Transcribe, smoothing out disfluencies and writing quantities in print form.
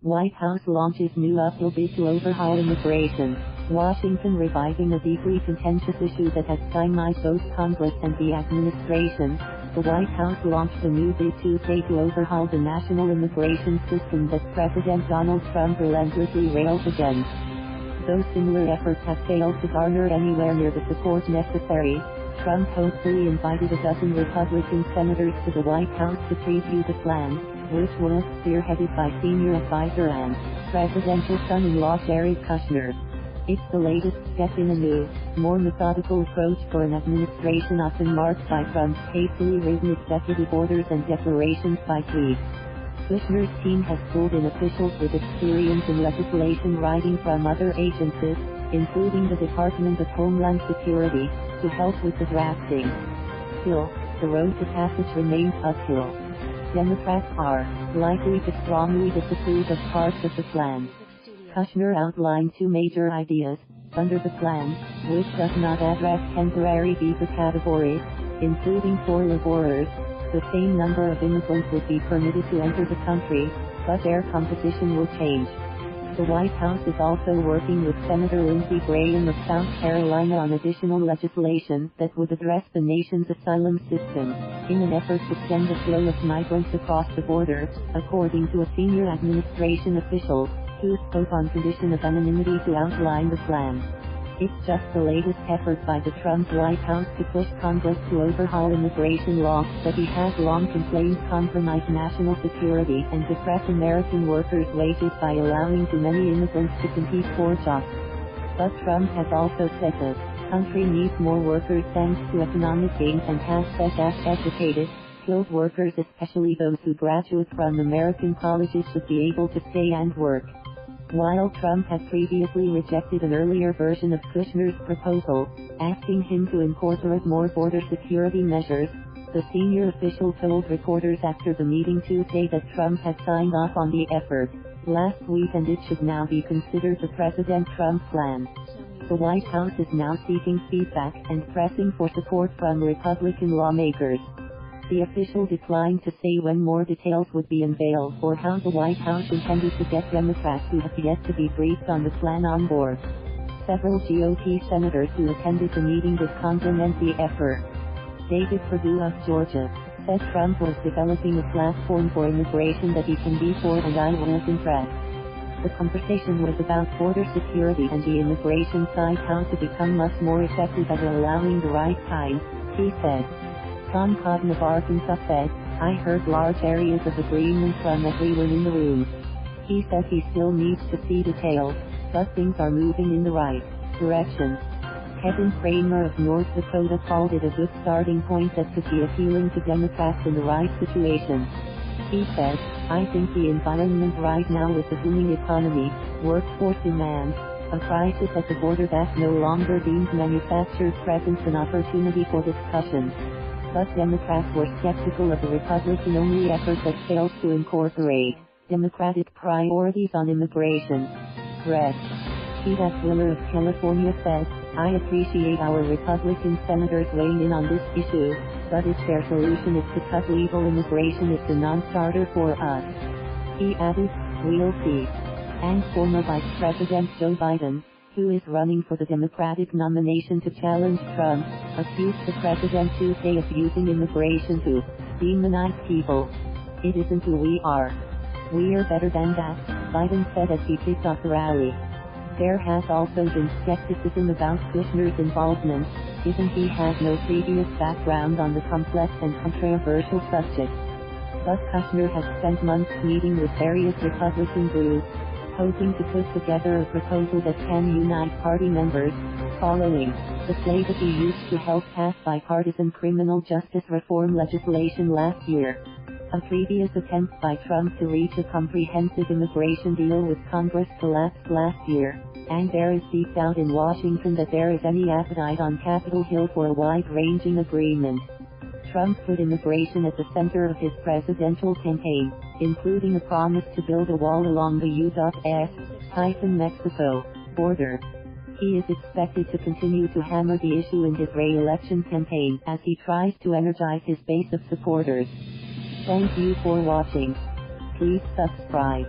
White House launches new uphill bid to overhaul immigration. Washington reviving a deeply contentious issue that has stymied both Congress and the administration. The White House launched a new bid Tuesday to overhaul the national immigration system that President Donald Trump relentlessly rails against. Though similar efforts have failed to garner anywhere near the support necessary, Trump hopefully invited a dozen Republican senators to the White House to preview the plan, which was spearheaded by senior advisor and presidential son-in-law Jared Kushner. It's the latest step in a new, more methodical approach for an administration often marked by Trump's hastily written executive orders and declarations by tweet. Kushner's team has pulled in officials with experience in legislation writing from other agencies, including the Department of Homeland Security, to help with the drafting. Still, the road to passage remains uphill. Democrats are likely to strongly disapprove of parts of the plan. Kushner outlined two major ideas under the plan, which does not address temporary visa categories, including for laborers. The same number of immigrants would be permitted to enter the country, but their composition will change. The White House is also working with Senator Lindsey of South Carolina on additional legislation that would address the nation's asylum system, in an effort to stem the flow of migrants across the border, according to a senior administration official, who spoke on condition of anonymity to outline the plan. It's just the latest effort by the Trump White House to push Congress to overhaul immigration law that he has long complained compromise national security and depress American workers' wages by allowing too many immigrants to compete for jobs. But Trump has also said the country needs more workers thanks to economic gains and has said that educated, skilled workers, especially those who graduate from American colleges, should be able to stay and work. While Trump had previously rejected an earlier version of Kushner's proposal, asking him to incorporate more border security measures, the senior official told reporters after the meeting Tuesday that Trump had signed off on the effort last week and it should now be considered the President Trump plan. The White House is now seeking feedback and pressing for support from Republican lawmakers. The official declined to say when more details would be unveiled or how the White House intended to get Democrats who have yet to be briefed on the plan on board. Several GOP senators who attended the meeting did compliment the effort. David Perdue of Georgia said Trump was developing a platform for immigration that he can be for, and I was impressed. The conversation was about border security and the immigration side, how to become much more effective at allowing the right kind, he said. Tom Cotton of Arkansas said, I heard large areas of agreement from everyone in the room. He said he still needs to see details, but things are moving in the right direction. Cramer of North Dakota called it a good starting point that could be appealing to Democrats in the right situation. He said, I think the environment right now with the booming economy, workforce demand, a crisis at the border that no longer deems manufactured presence an opportunity for discussion. But Democrats were skeptical of a Republican-only effort that fails to incorporate Democratic priorities on immigration. Rep. Aguilar of California said, I appreciate our Republican senators weighing in on this issue, but if their solution is to cut legal immigration, it's a non-starter for us. He added, we'll see. And former Vice President Joe Biden, who is running for the Democratic nomination to challenge Trump, accused the president Tuesday of using immigration to demonize people. It isn't who we are. We're better than that, Biden said as he kicked off the rally. There has also been skepticism about Kushner's involvement, given he has no previous background on the complex and controversial subject. But Kushner has spent months meeting with various Republican groups, hoping to put together a proposal that can unite party members, following the playbook he used to help pass bipartisan criminal justice reform legislation last year. A previous attempt by Trump to reach a comprehensive immigration deal with Congress collapsed last year, and there is deep doubt in Washington that there is any appetite on Capitol Hill for a wide-ranging agreement. Trump put immigration at the center of his presidential campaign, including a promise to build a wall along the U.S.-Mexico border. He is expected to continue to hammer the issue in his re-election campaign as he tries to energize his base of supporters. Thank you for watching. Please subscribe.